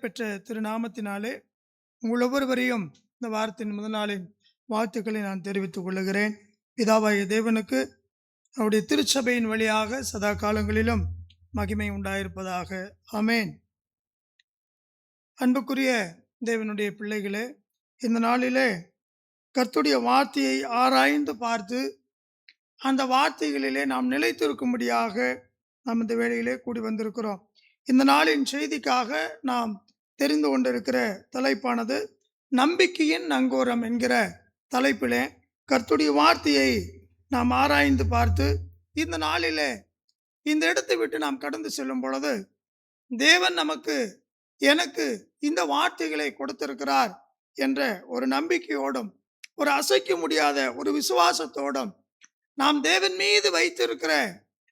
பெற்ற திருநாமத்தினாலே உங்கள் ஒவ்வொருவரையும் இந்த வாரத்தின் முதல் நாளின் வாழ்த்துக்களை நான் தெரிவித்துக் கொள்ளுகிறேன். பிதாவாகிய தேவனுக்கு அவருடைய திருச்சபையின் வழியாக சதா காலங்களிலும் மகிமை உண்டாயிருப்பதாக. ஆமேன். அன்புக்குரிய தேவனுடைய பிள்ளைகளே, இந்த நாளிலே கர்த்தருடைய வார்த்தையை ஆராய்ந்து பார்த்து அந்த வார்த்தைகளிலே நாம் நிலைத்திருக்கும்படியாக நாம் இந்த வேளையிலே கூடி வந்திருக்கிறோம். இந்த நாளின் செய்திக்காக நாம் தெரிந்து கொண்டிருக்கிற தலைப்பானது நம்பிக்கையின் நங்கூரம் என்கிற தலைப்பிலே கர்த்தருடைய வார்த்தையை நாம் ஆராய்ந்து பார்த்து இந்த நாளிலே இந்த இடத்தை விட்டு நாம் கடந்து செல்லும் பொழுது தேவன் எனக்கு இந்த வார்த்தைகளை கொடுத்திருக்கிறார் என்ற ஒரு நம்பிக்கையோடும் ஒரு அசைக்க முடியாத ஒரு விசுவாசத்தோடும் நாம் தேவன் மீது வைத்திருக்கிற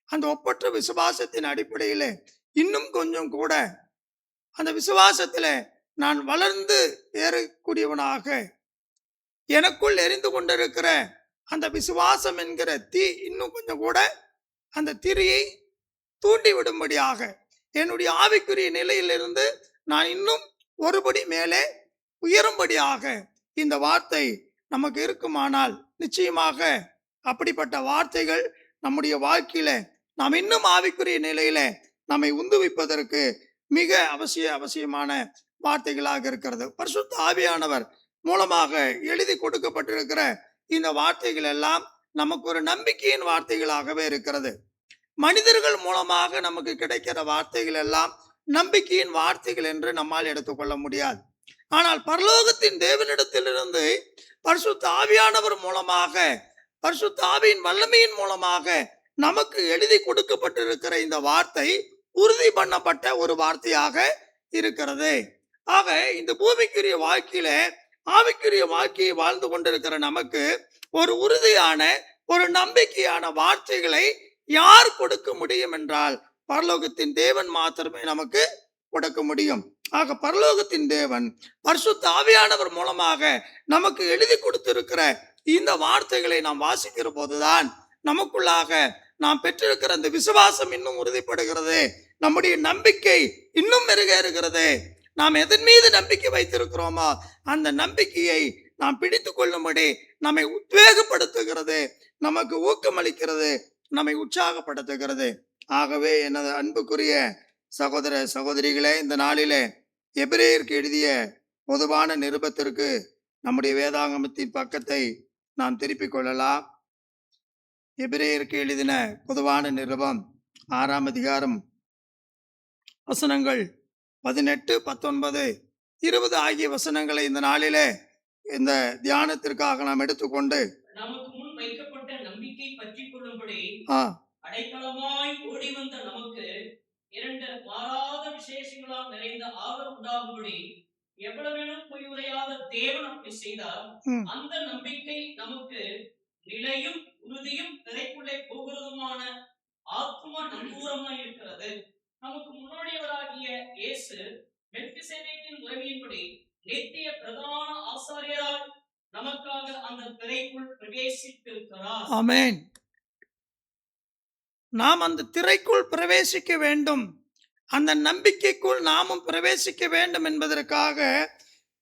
அந்த ஒப்பற்ற விசுவாசத்தின் அடிப்படையில் இன்னும் கொஞ்சம் கூட அந்த விசுவாசத்தில் நான் வளர்ந்து ஏறக்கூடியவனாக எனக்குள் எரிந்து கொண்டிருக்கிற அந்த விசுவாசம் என்கிற தீ இன்னும் கொஞ்சம் கூட அந்த திரியை தூண்டிவிடும்படியாக என்னுடைய ஆவிக்குரிய நிலையிலிருந்து நான் இன்னும் ஒருபடி மேலே உயரும்படியாக இந்த வார்த்தை நமக்கு இருக்குமானால் நிச்சயமாக அப்படிப்பட்ட வார்த்தைகள் நம்முடைய வாழ்க்கையில நாம் இன்னும் ஆவிக்குரிய நிலையில நம்மை உந்துவிப்பதற்கு மிக அவசியமான வார்த்தைகளாக இருக்கிறது. பரிசுத்த ஆவியானவர் மூலமாக எழுதி கொடுக்கப்பட்டிருக்கிற இந்த வார்த்தைகள் எல்லாம் நமக்கு ஒரு நம்பிக்கையின் வார்த்தைகளாகவே இருக்கிறது. மனிதர்கள் மூலமாக நமக்கு கிடைக்கிற வார்த்தைகள் எல்லாம் நம்பிக்கையின் வார்த்தைகள் என்று நம்மால் எடுத்துக்கொள்ள முடியாது. ஆனால் பரலோகத்தின் தேவனிடத்திலிருந்து பரிசுத்த ஆவியானவர் மூலமாக, பரிசுத்த ஆவியின் வல்லமையின் மூலமாக நமக்கு எழுதி கொடுக்கப்பட்டிருக்கிற இந்த வார்த்தை உறுதி பண்ணப்பட்ட ஒரு வார்த்தையாக இருக்கிறது. ஆக இந்த பூமிக்குரிய வாழ்க்கையில ஆவிக்குரிய வாழ்க்கையை வாழ்ந்து கொண்டிருக்கிற நமக்கு ஒரு உறுதியான ஒரு நம்பிக்கையான வார்த்தைகளை யார் கொடுக்க முடியும் என்றால் பரலோகத்தின் தேவன் மாத்திரமே நமக்கு கொடுக்க முடியும். ஆக பரலோகத்தின் தேவன் பரிசுத்த ஆவியானவர் மூலமாக நமக்கு எழுதி கொடுத்திருக்கிற இந்த வார்த்தைகளை நாம் வாசிக்கிற போதுதான் நமக்குள்ளாக நாம் பெற்றிருக்கிற அந்த விசுவாசம் இன்னும் உறுதிப்படுகிறது, நம்முடைய நம்பிக்கை இன்னும் மெருகேறுகிறது. நாம் எதன் மீது நம்பிக்கை வைத்திருக்கிறோமோ அந்த நம்பிக்கையை நாம் பிடித்து கொள்ளும்படி நம்மை உத்வேகப்படுத்துகிறது, நமக்கு ஊக்கமளிக்கிறது, நம்மை உற்சாகப்படுத்துகிறது. ஆகவே எனது அன்புக்குரிய சகோதர சகோதரிகளே, இந்த நாளிலே எபிரேயருக்கு எழுதிய பொதுவான நிருபத்திற்கு நம்முடைய வேதாகமத்தின் பக்கத்தை நாம் திருப்பிக் கொள்ளலாம். எபிரேயருக்கு எழுதின பொதுவான நிருபம் 6ஆம் அதிகாரம் வசனங்கள் 18, 19, 20 ஆகிய வசனங்களை இந்த நாளிலே இந்த தியானத்திற்காக நாம் எடுத்துக்கொண்டு நமக்கு முன் வைக்கப்பட்ட நம்பிக்கை பற்றிக் கொள்ளும்படி அடைக்கலமாய் ஓடி வந்த நமக்கு இரண்டு மாறாத விசேஷங்களால் நிறைந்த ஆதரவு உண்டாகும்படி எவ்வளவேனும் பொய் உரையாத தேவன் அப்படி செய்தார். அந்த நம்பிக்கை நமக்கு நிலையும் உறுதியும் திரைக்குள்ளே போகிறதுமான ஆத்ம நங்கூரமாய் இருக்கிறது. நமக்கு முன்னோடியவராகிய இயேசு மெல்கிசேதேக்கின் முறைமையின்படி நித்திய பிரதான ஆசாரியரால் நமக்காக அந்த திரைக்குள் பிரவேசித்திருக்கிறார். ஆமென். நாம் அந்த திரைக்குள் பிரவேசிக்க வேண்டும், அந்த நம்பிக்கைக்குள் நாமும் பிரவேசிக்க வேண்டும் என்பதற்காக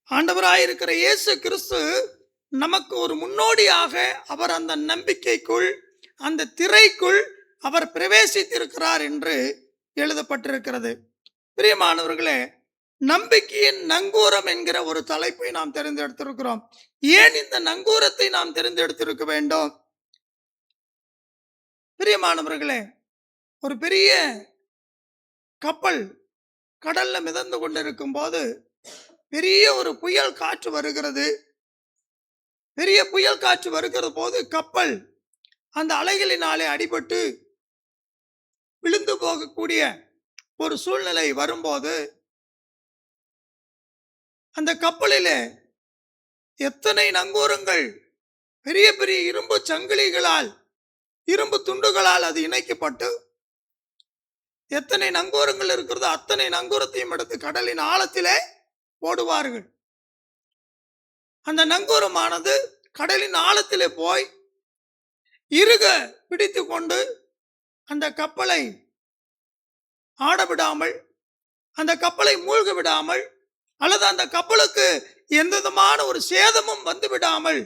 ஆண்டவராயிருக்கிற இயேசு கிறிஸ்து நமக்கு ஒரு முன்னோடியாக அவர் அந்த நம்பிக்கைக்குள் அந்த திரைக்குள் அவர் பிரவேசித்திருக்கிறார் என்று எழுதப்பட்டிருக்கிறது. பிரியமானவர்களே, நம்பிக்கையின் நங்கூரம் என்கிற ஒரு தலைப்பை நாம் தெரிந்தெடுத்திருக்கிறோம். ஏன் இந்த நங்கூரத்தை நாம் தெரிந்தெடுத்திருக்க வேண்டும்? பிரியமானவர்களே, ஒரு பெரிய கப்பல் கடல்ல மிதந்து கொண்டிருக்கும் போது பெரிய ஒரு புயல் காற்று வருகிறது. பெரிய புயல் காற்று வருகிற போது கப்பல் அந்த அலைகளினாலே அடிபட்டு விழுந்து போகக்கூடிய ஒரு சூழ்நிலை வரும்போது அந்த கப்பலிலே எத்தனை நங்கூரங்கள், பெரிய பெரிய இரும்பு சங்கிலிகளால், இரும்பு துண்டுகளால் அது இணைக்கப்பட்டு எத்தனை நங்கூரங்கள் இருக்கிறதோ அத்தனை நங்கூரத்தையும் எடுத்து கடலின் ஆழத்திலே போடுவார்கள். அந்த நங்கூரமானது கடலின் ஆழத்திலே போய் இறுக பிடித்து கொண்டு அந்த கப்பலை ஆட விடாமல், அந்த கப்பலை மூழ்க விடாமல் அல்லது அந்த கப்பலுக்கு எந்த விதமான ஒரு சேதமும் வந்து விடாமல்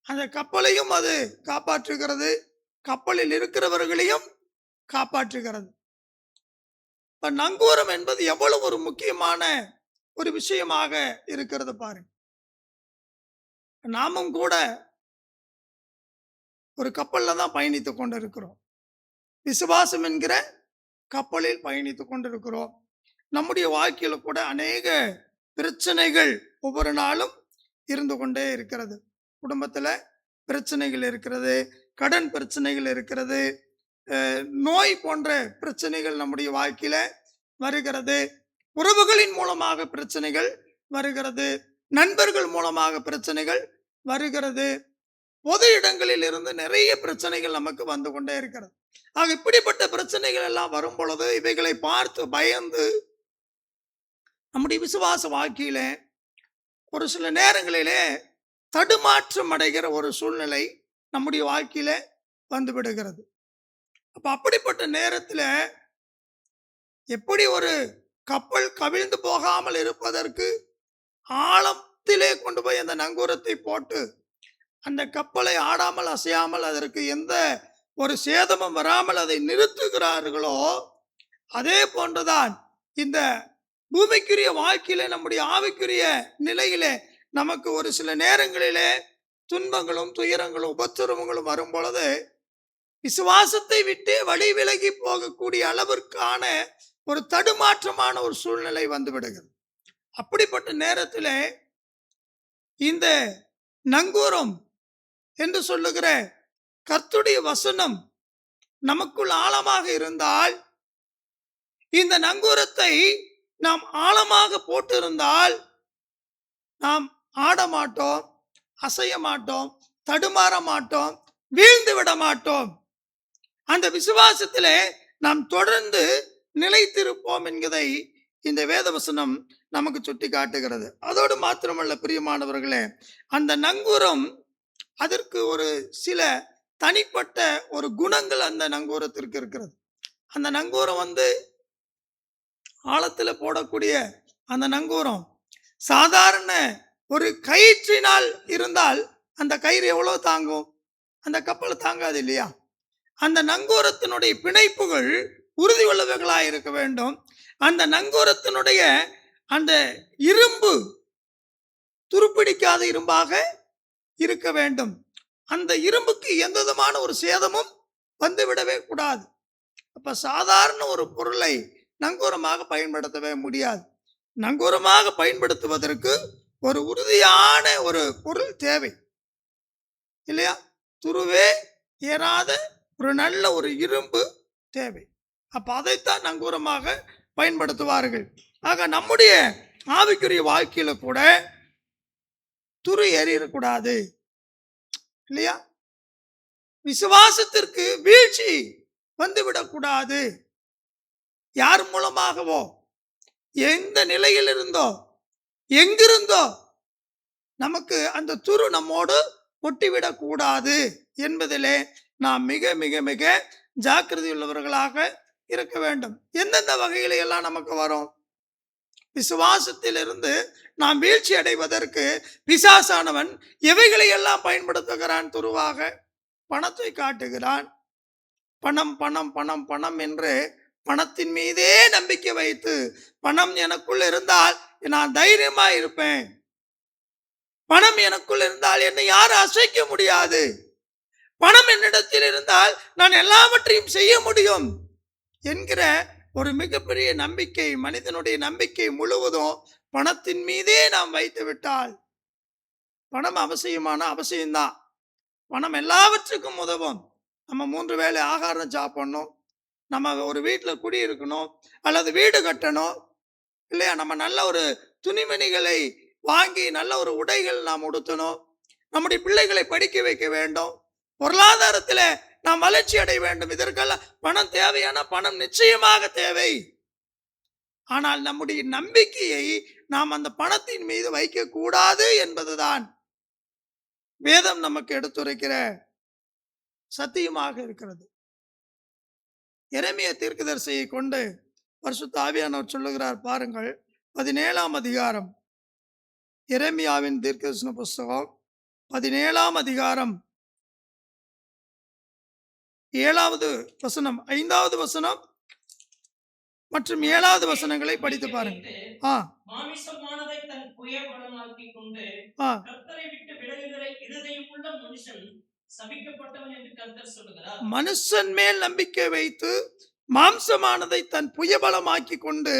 அந்த கப்பலையும் அது காப்பாற்றுகிறது, கப்பலில் இருக்கிறவர்களையும் காப்பாற்றுகிறது. இப்ப நங்கூரம் என்பது எவ்வளவு ஒரு முக்கியமான ஒரு விஷயமாக இருக்கிறது பாருங்க. நாமும் கூட ஒரு கப்பல்ல தான் பயணித்துக் கொண்டிருக்கிறோம். விசுவாசம் என்கிற கப்பலில் பயணித்துக் கொண்டிருக்கிறோம். நம்முடைய வாழ்க்கையில கூட அநேக பிரச்சனைகள் ஒவ்வொரு நாளும் இருந்து கொண்டே இருக்கிறது. குடும்பத்துல பிரச்சனைகள் இருக்கிறது, கடன் பிரச்சனைகள் இருக்கிறது, நோய் போன்ற பிரச்சனைகள் நம்முடைய வாழ்க்கையில வருகிறது, உறவுகளின் மூலமாக பிரச்சனைகள் வருகிறது, நண்பர்கள் மூலமாக பிரச்சனைகள் வருகிறது, பொது இடங்களில் இருந்து நிறைய பிரச்சனைகள் நமக்கு வந்து கொண்டே இருக்கிறது. ஆக இப்படிப்பட்ட பிரச்சனைகள் எல்லாம் வரும் பொழுது இவைகளை பார்த்து பயந்து நம்முடைய விசுவாச வாழ்க்கையில ஒரு சில நேரங்களிலே தடுமாற்றம் அடைகிற ஒரு சூழ்நிலை நம்முடைய வாழ்க்கையில வந்து விடுகிறது. அப்ப அப்படிப்பட்ட நேரத்தில் எப்படி ஒரு கப்பல் கவிழ்ந்து போகாமல் இருப்பதற்கு ஆழத்திலே கொண்டு போய் அந்த நங்கூரத்தை போட்டு அந்த கப்பலை ஆடாமல் அசையாமல் அதற்கு எந்த ஒரு சேதமும் வராமல் அதை நிறுத்துகிறார்களோ, அதே போன்றுதான் இந்த பூமிக்குரிய வாழ்க்கையில நம்முடைய ஆவிக்குரிய நிலையிலே நமக்கு ஒரு சில நேரங்களிலே துன்பங்களும் துயரங்களும் உபத்திரவங்களும் வரும் பொழுது விசுவாசத்தை விட்டு வழி விலகி போகக்கூடிய அளவிற்கான ஒரு தடுமாற்றமான ஒரு சூழ்நிலை வந்து விடுகிறது. அப்படிப்பட்ட நேரத்தில் இந்த நங்கூரம் என்று சொல்லுகிற கர்த்தருடைய வசனம் நமக்குள் ஆழமாக இருந்தால், இந்த நங்கூரத்தை நாம் ஆழமாக போட்டிருந்தால் நாம் ஆட மாட்டோம், அசைய மாட்டோம், தடுமாற மாட்டோம், வீழ்ந்து விட மாட்டோம். அந்த விசுவாசத்திலே நாம் தொடர்ந்து நிலைத்திருப்போம் என்கிறதை இந்த வேதவசனம் நமக்கு சுட்டி காட்டுகிறது. அதோடு மாத்திரமல்ல பிரியமானவர்களே, அந்த நங்கூரம் அதற்கு ஒரு சில தனிப்பட்ட ஒரு குணங்கள் அந்த நங்கூரத்திற்கு இருக்கிறது. அந்த நங்கூரம் ஆழத்தில் போடக்கூடிய அந்த நங்கூரம் சாதாரண ஒரு கயிற்றினால் இருந்தால் அந்த கயிறு எவ்வளவு தாங்கும்? அந்த கப்பல் தாங்காது இல்லையா? அந்த நங்கூரத்தினுடைய பிணைப்புகள் உறுதி உள்ளவைகளாக இருக்க வேண்டும். அந்த நங்கூரத்தினுடைய அந்த இரும்பு துருப்பிடிக்காத இரும்பாக இருக்க வேண்டும். அந்த இரும்புக்கு எந்த விதமான ஒரு சேதமும் வந்துவிடவே கூடாது. அப்ப சாதாரண ஒரு பொருளை நங்கூரமாக பயன்படுத்தவே முடியாது. நங்கூரமாக பயன்படுத்துவதற்கு ஒரு உறுதியான ஒரு பொருள் தேவை இல்லையா? துருவே ஏறாத ஒரு நல்ல ஒரு இரும்பு தேவை. அப்ப அதைத்தான் நங்கூரமாக பயன்படுத்துவார்கள். ஆக நம்முடைய ஆவிக்குரிய வாழ்க்கையில கூட துரு ஏறிடக்கூடாது இல்லையா? விசுவாசத்திற்கு வீழ்ச்சி வந்துவிடக்கூடாது. யார் மூலமாகவோ, எந்த நிலையில் இருந்தோ, எங்கிருந்தோ நமக்கு அந்த துரு நம்மோடு ஒட்டிவிடக் கூடாது என்பதிலே நாம் மிக மிக மிக ஜாக்கிரதை உள்ளவர்களாக இருக்க வேண்டும். எந்தெந்த வகையில எல்லாம் நமக்கு வரும்? விசுவாசத்திலிருந்து நாம் வீழ்ச்சி அடைவதற்கு பிசாசானவன் எவைகளை எல்லாம் பயன்படுத்துகிறான்? துருவாக பணத்தை காட்டுகிறான். பணம் பணம் பணம் பணம் என்று பணத்தின் மீதே நம்பிக்கை வைத்து, பணம் எனக்குள் இருந்தால் நான் தைரியமா இருப்பேன், பணம் எனக்குள் இருந்தால் என்னை யாரும் அசைக்க முடியாது, பணம் என்னிடத்தில் இருந்தால் நான் எல்லாவற்றையும் செய்ய முடியும் என்கிற ஒரு மிகப்பெரிய நம்பிக்கை, மனிதனுடைய நம்பிக்கை முழுவதும் பணத்தின் மீதே நாம் வைத்து விட்டால், பணம் அவசியமான அவசியம்தான், பணம் எல்லாவற்றுக்கும் உதவும். நம்ம 3 வேளை ஆகாரம் சாப்பிடணும், நம்ம ஒரு வீட்டில் குடியிருக்கணும், அல்லது வீடு கட்டணும் இல்லையா? நம்ம நல்ல ஒரு துணிமணிகளை வாங்கி நல்ல ஒரு உடைகள் நாம் உடுத்தணும், நம்முடைய பிள்ளைகளை படிக்க வைக்க வேண்டும், பொருளாதாரத்தில் நாம் வளர்ச்சி அடைய வேண்டும். இதற்கெல்லாம் பணம் தேவையான பணம் நிச்சயமாக தேவை. ஆனால் நம்முடைய நம்பிக்கையை நாம் அந்த பணத்தின் மீது வைக்க கூடாது என்பதுதான் வேதம் நமக்கு எடுத்துரைக்கிற சத்தியமாக இருக்கிறது. எரேமியா தீர்க்கதரிசியை கொண்டு பரிசுத்த ஆவியானவர் சொல்லுகிறார் பாருங்கள். 17ஆம் அதிகாரம், எரேமியாவின் தீர்க்கதரிசன புஸ்தகம் 17ஆம் அதிகாரம் 7வது வசனம், 5வது வசனம் மற்றும் 7வது வசனங்களை படித்து பாருங்க. மாமிசமானதை தன் புயபலமாக்கிக் கொண்டு கர்த்தரை விட்டு விலகுகிற இருதயமுள்ள மனுஷன் சபிக்கப்பட்டவன் என்று கர்த்தர் சொல்லுகிறார். மனுஷன் மேல் நம்பிக்கை வைத்து மாம்சமானதை தன் புயபலமாக்கி கொண்டு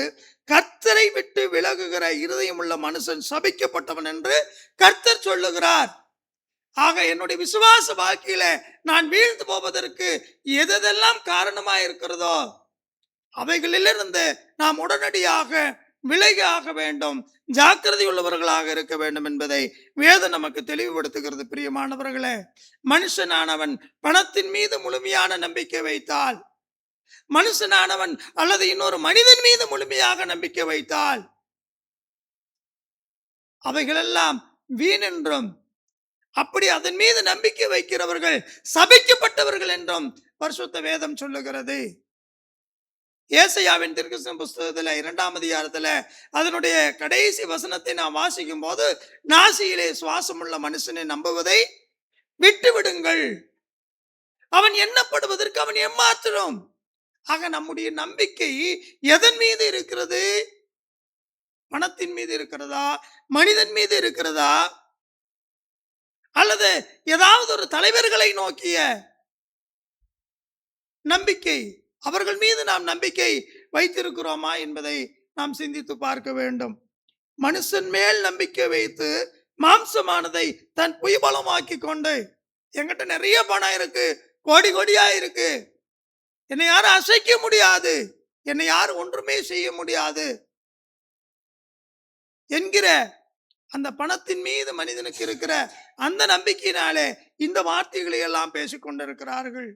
கர்த்தரை விட்டு விலகுகிற இருதயமுள்ள மனுஷன் சபிக்கப்பட்டவன் என்று கர்த்தர் சொல்லுகிறார். ஆக என்னுடைய விசுவாச வாழ்க்கையில நான் வீழ்ந்து போவதற்கு எதெல்லாம் காரணமாக இருக்கிறதோ அவைகளிலிருந்து நாம் உடனடியாக விலகி ஆக வேண்டும், ஜாக்கிரதை உள்ளவர்களாக இருக்க வேண்டும் என்பதை வேதம் நமக்கு தெளிவுபடுத்துகிறது. பிரியமானவர்களே, மனுஷனானவன் பணத்தின் மீது முழுமையான நம்பிக்கை வைத்தால், மனுஷனானவன் அல்லது இன்னொரு மனிதன் மீது முழுமையாக நம்பிக்கை வைத்தால் அவைகளெல்லாம் வீணென்றும், அப்படி அதன் மீது நம்பிக்கை வைக்கிறவர்கள் சபிக்கப்பட்டவர்கள் என்றும் பரிசுத்த வேதம் சொல்லுகிறது. ஏசாயாவின் தீர்க்கதரிசன புஸ்தகத்தில் 2ஆம் அதிகாரத்தில் அதனுடைய கடைசி வசனத்தை நாம் வாசிக்கும் போது, நாசியிலே சுவாசமுள்ள மனுஷனை நம்புவதை விட்டு விடுங்கள், அவன் எண்ணப்படுவதற்கு அவன் ஏமாத்திரும். ஆக நம்முடைய நம்பிக்கை எதன் மீது இருக்கிறது? பணத்தின் மீது இருக்கிறதா, மனிதன் மீது இருக்கிறதா, அல்லது ஏதாவது ஒரு தலைவர்களை நோக்கிய நம்பிக்கை, அவர்கள் மீது நாம் நம்பிக்கை வைத்திருக்கிறோமா என்பதை நாம் சிந்தித்து பார்க்க வேண்டும். மனுஷன் மேல் நம்பிக்கை வைத்து மாம்சமானதை தன் புயபலமாக்கி கொண்டு, என்கிட்ட நிறைய பணம் இருக்கு, கோடி கோடியா இருக்கு, என்னை யாரும் அசைக்க முடியாது, என்னை யாரும் ஒன்றுமே செய்ய முடியாது என்கிற அந்த பணத்தின் மீது மனிதனுக்கு இருக்கிற அந்த நம்பிக்கையினாலே இந்த வார்த்தைகளை எல்லாம் பேசிக் கொண்டிருக்கிறார்கள்.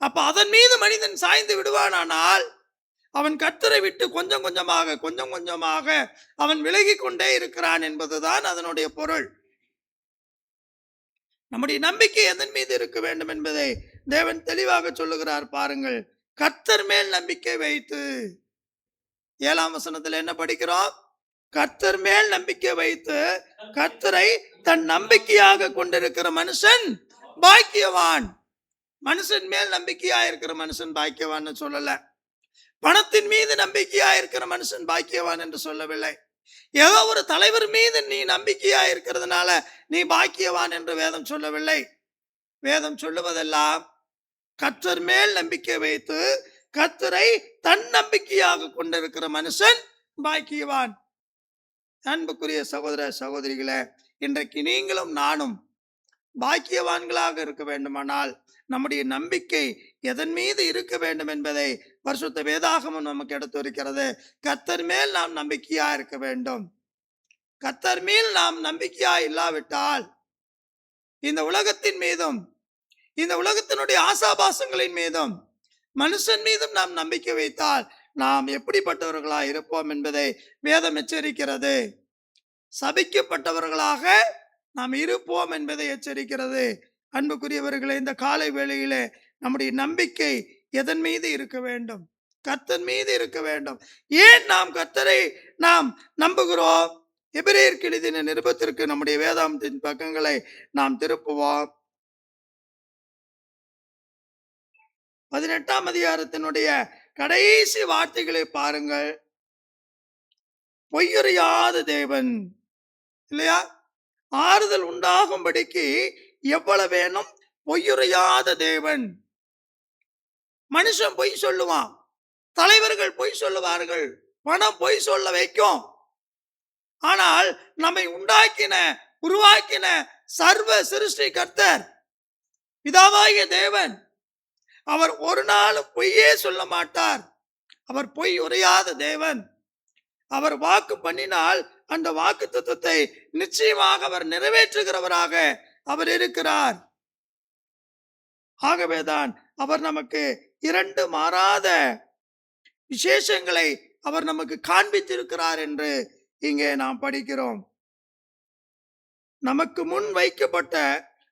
அப்ப அதன் மீது மனிதன் சாய்ந்து விடுவானானால் அவன் கர்த்தரை விட்டு கொஞ்சம் கொஞ்சமாக அவன் விலகி கொண்டே இருக்கிறான் என்பதுதான் அதனுடைய பொருள். நம்முடைய நம்பிக்கை எதன் மீது இருக்க வேண்டும் என்பதை தேவன் தெளிவாக சொல்லுகிறார். பாருங்கள், கர்த்தர் மேல் நம்பிக்கை வைத்து. 7ஆம் வசனத்தில் என்ன படிக்கிறோம்? கர்த்தர் மேல் நம்பிக்கை வைத்து கர்த்தரை தன் நம்பிக்கையாக கொண்டிருக்கிற மனுஷன் பாக்கியவான். மனுஷன் மேல் நம்பிக்கையா இருக்கிற மனுஷன் பாக்கியவான் சொல்லல, பணத்தின் மீது நம்பிக்கையா இருக்கிற மனுஷன் பாக்கியவான் என்று சொல்லவில்லை. ஏதோ ஒரு தலைவர் மீது நீ நம்பிக்கையா இருக்கிறதுனால நீ பாக்கியவான் என்று வேதம் சொல்லவில்லை. வேதம் சொல்லுவதெல்லாம் கர்த்தர் மேல் நம்பிக்கை வைத்து கர்த்தரை தன் நம்பிக்கையாக கொண்டிருக்கிற மனுஷன் பாக்கியவான். அன்புக்குரிய சகோதர சகோதரிகளே, இன்றைக்கு நீங்களும் நானும் பாக்கியவான்களாக இருக்க வேண்டுமானால் நம்முடைய நம்பிக்கை எதன் மீது இருக்க வேண்டும் என்பதை பரிசுத்த வேதாகமம் நமக்கு எடுத்துரைக்கிறது. கர்த்தர் மேல் நாம் நம்பிக்கையா இருக்க வேண்டும். கர்த்தர் மேல் நாம் நம்பிக்கையா இல்லாவிட்டால் இந்த உலகத்தின் மீதும், இந்த உலகத்தினுடைய ஆசாபாசங்களின் மீதும், மனுஷன் மீதும் நாம் நம்பிக்கை வைத்தால் நாம் எப்படிப்பட்டவர்களா இருப்போம் என்பதை வேதம் எச்சரிக்கிறது. சபிக்கப்பட்டவர்களாக நாம் இருப்போம் என்பதை எச்சரிக்கிறது. அன்புக்குரியவர்களே, இந்த காலை வேளையிலே நம்முடைய நம்பிக்கை எதன் மீது இருக்க வேண்டும்? கர்த்தர் மீது இருக்க வேண்டும். ஏன் நாம் கர்த்தரை நாம் நம்புகிறோம்? எபிரேயருக்கு எழுதின நிருபத்திற்கு நம்முடைய வேதாந்தத்தின் பக்கங்களை நாம் திருப்புவோம். 18ஆம் அதிகாரத்தினுடைய கடைசி வார்த்தைகளை பாருங்கள். பொய்யுரையாத தேவன் இல்லையா? ஆறுதல் உண்டாகும்படிக்கு எவ்வளவு வேணும்? பொய்யுரையாத தேவன். மனுஷன் பொய் சொல்லுவான், தலைவர்கள் பொய் சொல்லுவார்கள், பணம் பொய் சொல்ல வைக்கும். ஆனால் நம்மை உண்டாக்கின உருவாக்கின சர்வ சிருஷ்டி கர்த்தர் பிதாவாகிய தேவன், அவர் ஒரு நாளும் பொய்யே சொல்ல மாட்டார். அவர் பொய் உரையாத தேவன். அவர் வாக்கு பண்ணினால் அந்த வாக்கு தத்துவத்தை நிச்சயமாக அவர் நிறைவேற்றுகிறவராக அவர் இருக்கிறார். ஆகவேதான் அவர் நமக்கு 2 மாறாத விசேஷங்களை அவர் நமக்கு காண்பித்திருக்கிறார் என்று இங்கே நாம் படிக்கிறோம். நமக்கு முன் வைக்கப்பட்ட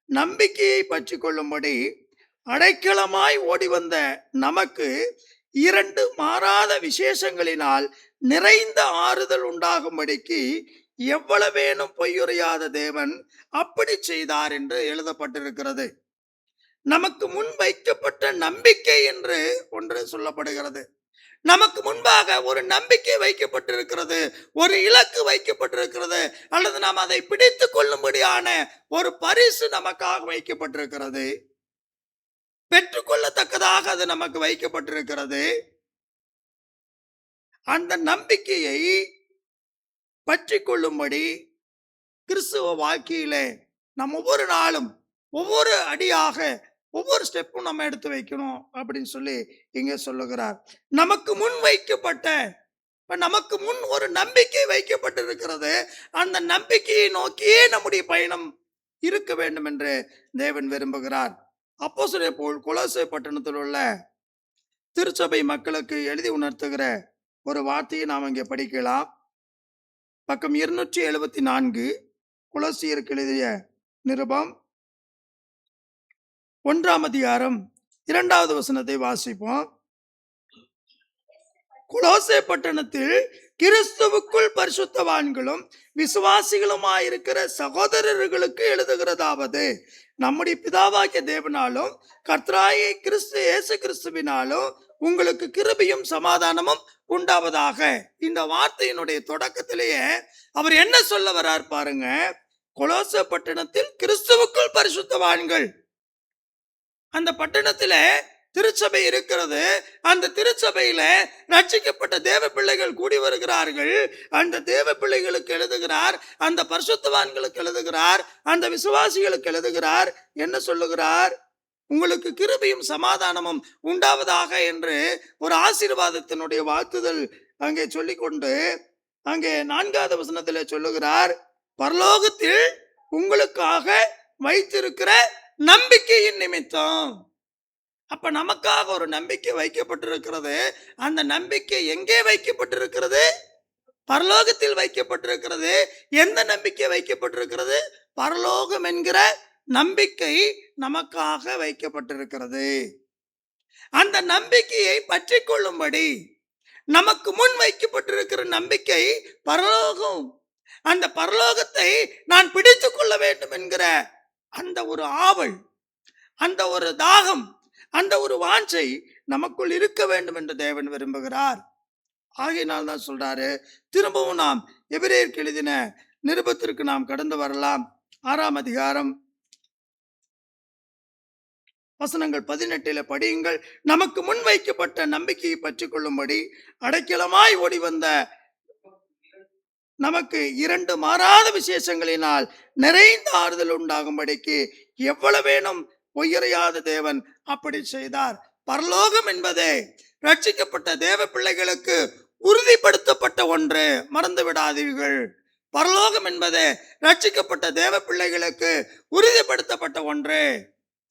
நம்பிக்கையை பற்றி கொள்ளும்படி அடைக்கலமாய் ஓடி வந்த நமக்கு 2 மாறாத விசேஷங்களினால் நிறைந்த ஆறுதல் உண்டாகும்படிக்கு எவ்வளவேனும் பொய்யுரையாத தேவன் அப்படி செய்தார் என்று எழுதப்பட்டிருக்கிறது. நமக்கு முன் வைக்கப்பட்ட நம்பிக்கை என்று ஒன்று சொல்லப்படுகிறது. நமக்கு முன்பாக ஒரு நம்பிக்கை வைக்கப்பட்டிருக்கிறது, ஒரு இலக்கு வைக்கப்பட்டிருக்கிறது, அல்லது நாம் அதை பிடித்துக் கொள்ளும்படியான ஒரு பரிசு நமக்காக வைக்கப்பட்டிருக்கிறது. பெற்றுக்கொள்ளத்தக்கதாக அது நமக்கு வைக்கப்பட்டிருக்கிறது. அந்த நம்பிக்கையை பற்றி கொள்ளும்படி கிறிஸ்துவ வாழ்க்கையிலே நம்ம ஒவ்வொரு நாளும் ஒவ்வொரு அடியாக ஒவ்வொரு ஸ்டெப்பும் நம்ம எடுத்து வைக்கணும் அப்படின்னு சொல்லி இங்க சொல்லுகிறார். நமக்கு முன் வைக்கப்பட்ட நமக்கு முன் ஒரு நம்பிக்கை வைக்கப்பட்டிருக்கிறது. அந்த நம்பிக்கையை நோக்கியே நம்முடைய பயணம் இருக்க வேண்டும் என்று தேவன் விரும்புகிறார். அப்போஸ்தலர் பவுல் கொலோசை பட்டணத்தில் உள்ள திருச்சபை மக்களுக்கு எழுதி உணர்த்துகிற ஒரு வார்த்தையை நாம் இங்கே படிக்கலாம். பக்கம் 274 கொலோசியருக்கு எழுதிய நிருபம் 1ஆம் அதிகாரம் 2வது வசனத்தை வாசிப்போம். கொலோசை பட்டணத்தில் கிறிஸ்துவுக்குள் பரிசுத்தவான்களும் விசுவாசிகளுமாயிருக்கிற சகோதரர்களுக்கு எழுதுகிறதாவது, நம்முடைய பிதாவாகிய தேவனாலும் கர்த்தராகிய கிறிஸ்து இயேசு கிறிஸ்துவினாலும் உங்களுக்கு கிருபையும் சமாதானமும் உண்டாவதாக. இந்த வார்த்தையினுடைய தொடக்கத்திலேயே அவர் என்ன சொல்ல வர்றார் பாருங்க. கொலோசை பட்டணத்தில் கிறிஸ்துவுக்குள் பரிசுத்தவான்கள், அந்த பட்டணத்திலே திருச்சபை இருக்கிறது. அந்த திருச்சபையில ரட்சிக்கப்பட்ட தேவ பிள்ளைகள் கூடி வருகிறார்கள். அந்த தேவ பிள்ளைகளுக்கு எழுதுகிறார், அந்த பரிசுத்தவான்களுக்கு எழுதுகிறார், அந்த விசுவாசிகளுக்கு எழுதுகிறார். என்ன சொல்லுகிறார்? உங்களுக்கு கிருபையும் சமாதானமும் உண்டாவதாக என்று ஒரு ஆசீர்வாதத்தினுடைய வாழ்த்துதல் அங்கே சொல்லிக்கொண்டு அங்கே 4வது வசனத்திலே சொல்லுகிறார், பரலோகத்தில் உங்களுக்காக வைத்திருக்கிற நம்பிக்கையின் நிமித்தம். அப்ப நமக்காக ஒரு நம்பிக்கை வைக்கப்பட்டிருக்கிறது. அந்த நம்பிக்கை எங்கே வைக்கப்பட்டிருக்கிறது? பரலோகத்தில் வைக்கப்பட்டிருக்கிறது. எந்த நம்பிக்கை வைக்கப்பட்டிருக்கிறது? பரலோகம் என்கிற நம்பிக்கை நமக்காக வைக்கப்பட்டிருக்கிறது. அந்த நம்பிக்கையை பற்றி கொள்ளும்படி நமக்கு முன் வைக்கப்பட்டிருக்கிற நம்பிக்கை பரலோகம். அந்த பரலோகத்தை நான் பிடித்துக் கொள்ள வேண்டும் என்கிற அந்த ஒரு ஆவல், அந்த ஒரு தாகம், அந்த ஒரு வாஞ்சை நமக்குள் இருக்க வேண்டும் என்று தேவன் விரும்புகிறார். ஆகையினால் தான் சொல்றாரு. திரும்பவும் நாம் எபிரேயருக்கு எழுதின நிருபத்திற்கு நாம் கடந்து வரலாம். 6ஆம் அதிகாரம் வசனங்கள் 18 படியுங்கள். நமக்கு முன் வைக்கப்பட்ட நம்பிக்கையை பற்றி கொள்ளும்படி அடைக்கலமாய் ஓடி வந்த நமக்கு 2 மாறாத விசேஷங்களினால் நிறைந்த ஆறுதல் உண்டாகும்படிக்கு எவ்வளவேனும் பொய்யறையாத தேவன் அப்படி செய்தார். பரலோகம் என்பதே ரட்சிக்கப்பட்ட தேவ பிள்ளைகளுக்கு உறுதிப்படுத்தப்பட்ட ஒன்று, மறந்து விடாதீர்கள். பரலோகம் என்பதே ரட்சிக்கப்பட்ட தேவ பிள்ளைகளுக்கு உறுதிப்படுத்தப்பட்ட ஒன்று.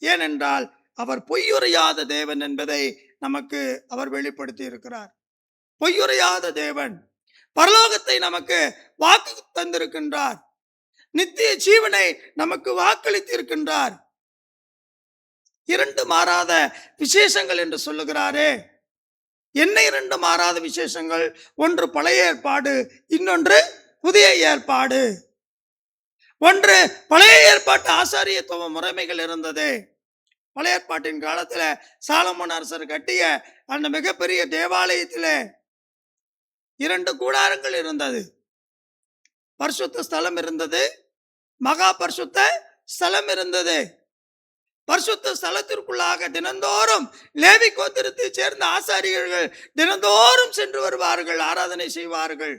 ஏனென்றால் அவர் பொய்யுரையாத தேவன் என்பதை நமக்கு அவர் வெளிப்படுத்தி இருக்கிறார். பொய்யுரையாத தேவன் பரலோகத்தை நமக்கு வாக்கு தந்திருக்கின்றார். நித்திய ஜீவனை நமக்கு வாக்களித்திருக்கின்றார். 2 மாறாத விசேஷங்கள் என்று சொல்லுகிறாரே. என்ன 2 மாறாத விசேஷங்கள்? ஒன்று பழைய ஏற்பாடு, இன்னொன்று புதிய ஏற்பாடு. ஒன்று பழைய ஏற்பாட்டு ஆசாரியத்துவ முறைமைகள் இருந்தது. பழைய ஏற்பாட்டின் காலத்துல சாலமோன் அரசர் கட்டிய அந்த மிகப்பெரிய தேவாலயத்திலே 2 கூடாரங்கள் இருந்தது. பரிசுத்த ஸ்தலம் இருந்தது, மகா பரிசுத்த ஸ்தலம் இருந்தது. பரிசுத்த ஸ்தலத்திற்குள்ளாக தினந்தோறும் லேவி கோத்திரத்தை சேர்ந்த ஆசாரியர்கள் தினந்தோறும் சென்று வருவார்கள், ஆராதனை செய்வார்கள்.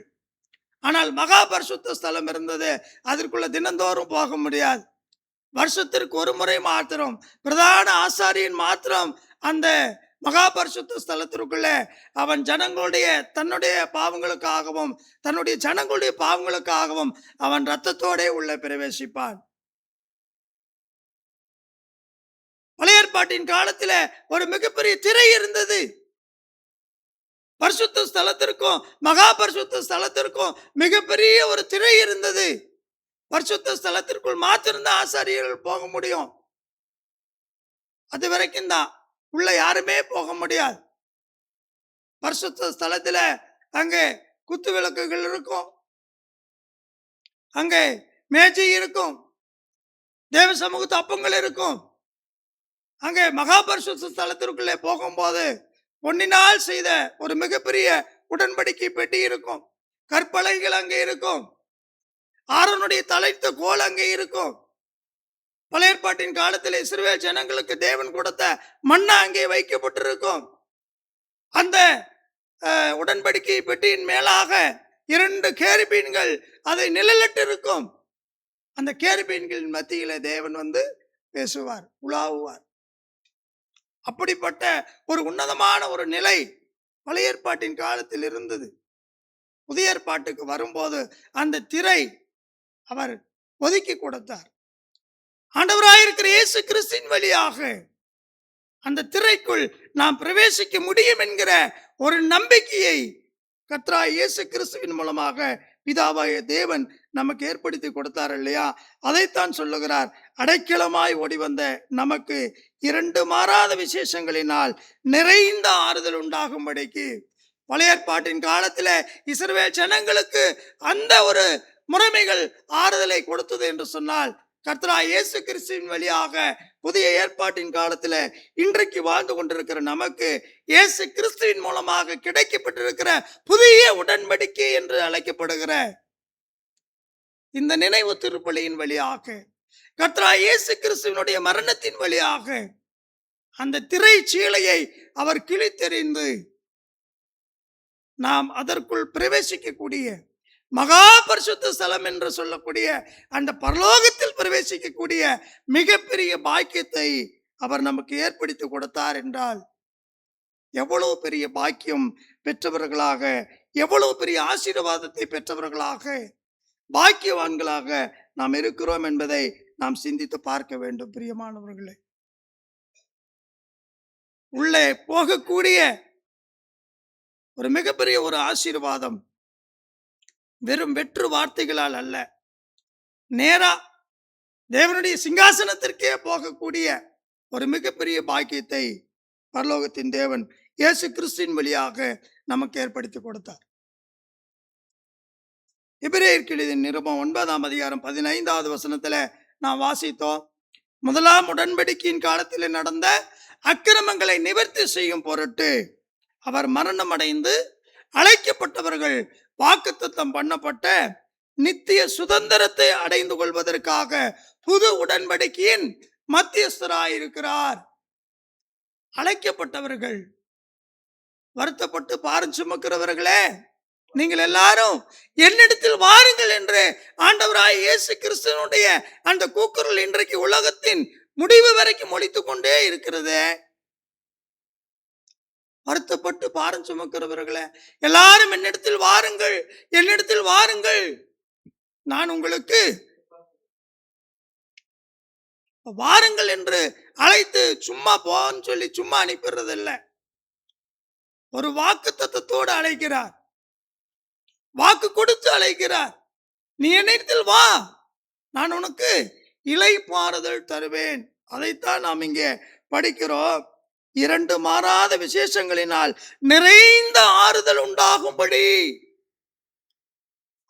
ஆனால் மகா பரிசுத்த ஸ்தலம் இருந்தது, அதற்குள்ள தினந்தோறும் போக முடியாது. வருஷத்திற்கு ஒரு முறை மாத்திரம் பிரதான ஆசாரியன் மாத்திரம் அந்த மகா பரிசுத்த ஸ்தலத்திற்குள்ள அவன் ஜனங்களுடைய தன்னுடைய பாவங்களுக்காகவும் தன்னுடைய ஜனங்களுடைய பாவங்களுக்காகவும் அவன் இரத்தத்தோட உள்ள பிரவேசிப்பான். பழைய ஏற்பாட்டின் காலத்துல ஒரு மிகப்பெரிய திரை இருந்தது. பரிசுத்த ஸ்தலத்திற்கும் மகா பரிசுத்த ஸ்தலத்திற்கும் மிகப்பெரிய ஒரு திரை இருந்தது. பரிசுத்த ஸ்தலத்திற்குள் மாத்திருந்த ஆசாரியர்கள் போக முடியும். அது வரைக்கும் தான், உள்ள யாருமே போக முடியாது. பரிசுத்த ஸ்தலத்துல அங்கே குத்து விளக்குகள் இருக்கும், அங்கே மேஜை இருக்கும், தேவ சமூகத்து அப்பங்கள் இருக்கும். அங்கே மகாபரிசுத்த ஸ்தலத்திற்குள்ளே போகும்போது பொன்னினால் செய்த ஒரு மிகப்பெரிய உடன்படிக்கை பெட்டி இருக்கும், கற்பலகைகள் அங்கே இருக்கும், ஆரோனுடைய தலைத்த கோல் அங்கே இருக்கும். பழைய ஏற்பாட்டின் காலத்தில் இஸ்ரவேல் ஜனங்களுக்கு தேவன் கொடுத்த மன்னா அங்கே வைக்கப்பட்டிருக்கும். அந்த உடன்படிக்கை பெட்டியின் மேலாக 2 கேருபீன்கள் அதை நிழலிட்டு இருக்கும். அந்த கேருபீன்களின் மத்தியில தேவன் வந்து பேசுவார், உலாவுவார். அப்படிப்பட்ட ஒரு உன்னதமான ஒரு நிலை பழைய ஏற்பாட்டின் காலத்தில் இருந்தது. புதிய ஏற்பாட்டுக்கு வரும்போது அந்த திரை அவர் ஒதுக்கி கொடுத்தார். ஆண்டவராயிருக்கிற இயேசு கிறிஸ்துவின் வழியாக அந்த திரைக்குள் நாம் பிரவேசிக்க முடியும் என்கிற ஒரு நம்பிக்கையை கர்த்தராகிய இயேசு கிறிஸ்துவின் மூலமாக பிதாவாகிய தேவன் நமக்கு ஏற்படுத்தி கொடுத்தார் இல்லையா? அதைத்தான் சொல்லுகிறார், அடைக்கலமாய் ஓடி வந்த நமக்கு 2 மாறாத விசேஷங்களினால் நிறைந்த ஆறுதல் உண்டாகும்படிக்கு. பழைய ஏற்பாட்டின் காலத்தில் இஸ்ரவேல் ஜனங்களுக்கு அந்த ஒரு முறைமைகள் ஆறுதலை கொடுத்தது என்று சொன்னால், கர்த்தராகிய இயேசு கிறிஸ்துவின் வழியாக புதிய ஏற்பாட்டின் காலத்தில் இன்றைக்கு வாழ்ந்து கொண்டிருக்கிற நமக்கு இயேசு கிறிஸ்துவின் மூலமாக கிடைக்கப்பட்டிருக்கிற புதிய உடன்படிக்கை என்று அழைக்கப்படுகிற இந்த நினைவு திருப்பலியின் வழியாக, கர்த்தராகிய இயேசு கிறிஸ்துவினுடைய மரணத்தின் வழியாக அந்த திரை சீலையை அவர் கிழித்தெறிந்து நாம் அதற்குள் பிரவேசிக்கக்கூடிய மகா பரிசுத்த ஸ்தலம் என்று சொல்லக்கூடிய அந்த பரலோகத்தில் பிரவேசிக்கக்கூடிய மிகப்பெரிய பாக்கியத்தை அவர் நமக்கு ஏற்படுத்தி கொடுத்தார் என்றால், எவ்வளவு பெரிய பாக்கியம் பெற்றவர்களாக, எவ்வளவு பெரிய ஆசீர்வாதத்தை பெற்றவர்களாக, பாக்கியவான்களாக நாம் இருக்கிறோம் என்பதை நாம் சிந்தித்து பார்க்க வேண்டும். பிரியமானவர்களே, உள்ளே போகக்கூடிய ஒரு மிகப்பெரிய ஒரு ஆசீர்வாதம் வெறும் வெற்று வார்த்தைகளால் அல்ல, நேரா தேவனுடைய சிங்காசனத்திற்கே போகக்கூடிய ஒரு மிகப்பெரிய பாக்கியத்தை பரலோகத்தின் தேவன் இயேசு கிறிஸ்துவின் வழியாக நமக்கு ஏற்படுத்தி கொடுத்தார். எபிரேயருக்கு எழுதிய நிருபம் 9ஆம் அதிகாரம் 15வது வசனத்துல நாம் வாசித்தோம், முதலாம் உடன்படிக்கையின் காலத்தில் நடந்த அக்கிரமங்களை நிவர்த்தி செய்யும் பொருட்டு அவர் மரணம் அடைந்து அழைக்கப்பட்டவர்கள் வாக்குத்தத்தம் பண்ணப்பட்ட நித்திய சுதந்திரத்தை அடைந்து கொள்வதற்காக புது உடன்படிக்கையின் மத்தியஸ்தராயிருக்கிறார். அழைக்கப்பட்டவர்கள், வருத்தப்பட்டு பாரம் சுமக்கிறவர்களே, நீங்கள் எல்லாரும் என்னிடத்தில் வாருங்கள் என்று ஆண்டவராய் இயேசு கிறிஸ்துவனுடைய அந்த கூக்குரல் இன்றைக்கு உலகத்தின் முடிவு வரைக்கும் ஒலித்துக் கொண்டே இருக்கிறது. வருத்தப்பட்டு பாரம் சுமக்கிறவர்களே, எல்லாரும் என்னிடத்தில் வாருங்கள், என்னிடத்தில் வாருங்கள், நான் உங்களுக்கு வாருங்கள் என்று அழைத்து சும்மா போன்னு சொல்லி சும்மா அனுப்பிடுறது இல்லை. ஒரு வாக்கு தத்தத்தோடு அழைக்கிறார், வாக்கு கொடுத்து அழைக்கிறார். நீ என்னிடத்தில் வா, நான் உனக்கு இளைப்பாறுதல் தருவேன். அதைத்தான் நாம் இங்கே படிக்கிறோம். 2 மாறாத விசேஷங்களினால் நிறைந்த ஆறுதல் உண்டாகும்படி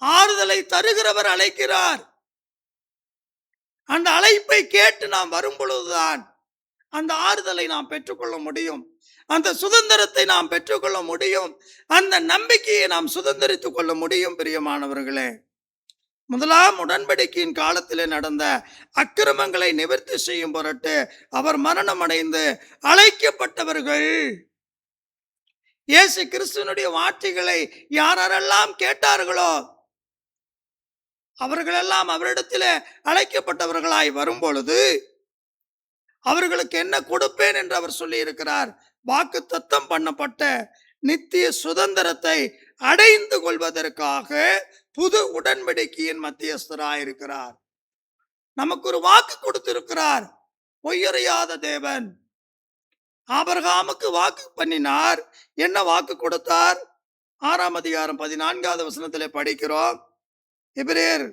ஆறுதலை தருகிறவர் அழைக்கிறார். அந்த அழைப்பை கேட்டு நாம் வரும் பொழுதுதான் அந்த ஆறுதலை நாம் பெற்றுக்கொள்ள முடியும், அந்த சுதந்திரத்தை நாம் பெற்றுக்கொள்ள முடியும், அந்த நம்பிக்கையை நாம் சுதந்திரித்துக் கொள்ள முடியும். பிரியமானவர்களே, முதலாம் உடன்படிக்கையின் காலத்தில் நடந்த அக்கிரமங்களை நிவர்த்தி செய்யும் பொருட்டு அவர் மரணம் அடைந்து அழைக்கப்பட்டவர்கள் இயேசு கிறிஸ்துவனுடைய வார்த்தைகளை யாரெல்லாம் கேட்டார்களோ அவர்களெல்லாம் அவரிடத்தில் அழைக்கப்பட்டவர்களாய் வரும் பொழுது அவர்களுக்கு என்ன கொடுப்பேன் என்று அவர் சொல்லி இருக்கிறார். வாக்குத்தத்தம் பண்ணப்பட்ட நித்திய சுதந்திரத்தை அடைந்து கொள்வதற்காக புது உடன்படிக்கையின் மத்தியஸ்தராயிருக்கிறார். நமக்கு ஒரு வாக்கு கொடுத்திருக்கிறார். பொய்யறியாத தேவன் ஆபிரகாமுக்கு வாக்கு பண்ணினார். என்ன வாக்கு கொடுத்தார்? 6ஆம் அதிகாரம் 14வது வசனத்திலே படிக்கிறோம். எபிரேயர்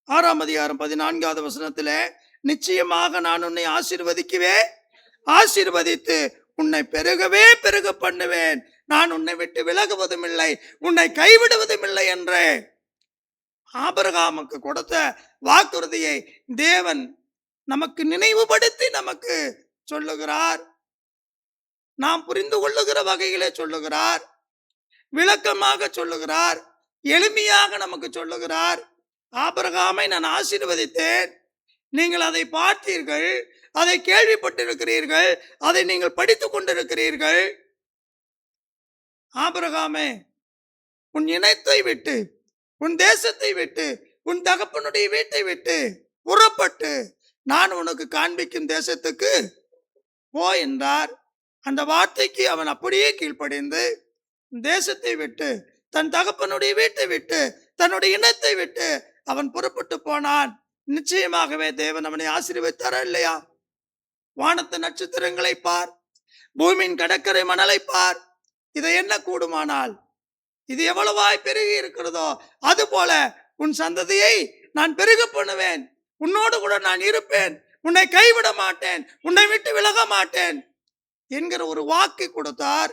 6ஆம் அதிகாரம் 14வது வசனத்திலே, நிச்சயமாக நான் உன்னை ஆசீர்வதிக்கவே ஆசீர்வதித்து உன்னை பெருகவே பெருக பண்ணுவேன், நான் உன்னை விட்டு விலகுவதும் இல்லை, உன்னை கைவிடுவதும் இல்லை என்று ஆபிரகாமுக்கு கொடுத்த வாக்குறுதியை தேவன் நமக்கு நினைவுபடுத்தி நமக்கு சொல்லுகிறார். நாம் புரிந்து கொள்ளுகிற வகையிலே சொல்லுகிறார், விளக்கமாக சொல்லுகிறார், எளிமையாக நமக்கு சொல்லுகிறார். ஆபிரகாமை நான் ஆசீர்வதித்தேன், நீங்கள் அதை பார்த்தீர்கள், அதை கேள்விப்பட்டிருக்கிறீர்கள், அதை நீங்கள் படித்துக் கொண்டிருக்கிறீர்கள். ஆபிரகாமே, உன் இனத்தை விட்டு, உன் தேசத்தை விட்டு, உன் தகப்பனுடைய வீட்டை விட்டு புறப்பட்டு நான் உனக்கு காண்பிக்கும் தேசத்துக்கு போ என்றார். அந்த வார்த்தைக்கு அவன் அப்படியே கீழ்ப்படிந்து தேசத்தை விட்டு, தன் தகப்பனுடைய வீட்டை விட்டு, தன்னுடைய இனத்தை விட்டு அவன் புறப்பட்டு போனான். நிச்சயமாகவே தேவன் அவனை ஆசீர்வதித்தாரா இல்லையா? வானத்து நட்சத்திரங்களை பார், பூமியின் கடற்கரை மணலை பார், இதை என்ன கூடுமானால் இது எவ்வளவாய் பெருகி இருக்கிறதோ அது போல உன் சந்ததியை நான் பெருக பண்ணுவேன், உன்னோடு கூட நான் இருப்பேன், உன்னை கைவிட மாட்டேன், உன்னை விட்டு விலக மாட்டேன் என்கிற ஒரு வாக்கு கொடுத்தார்.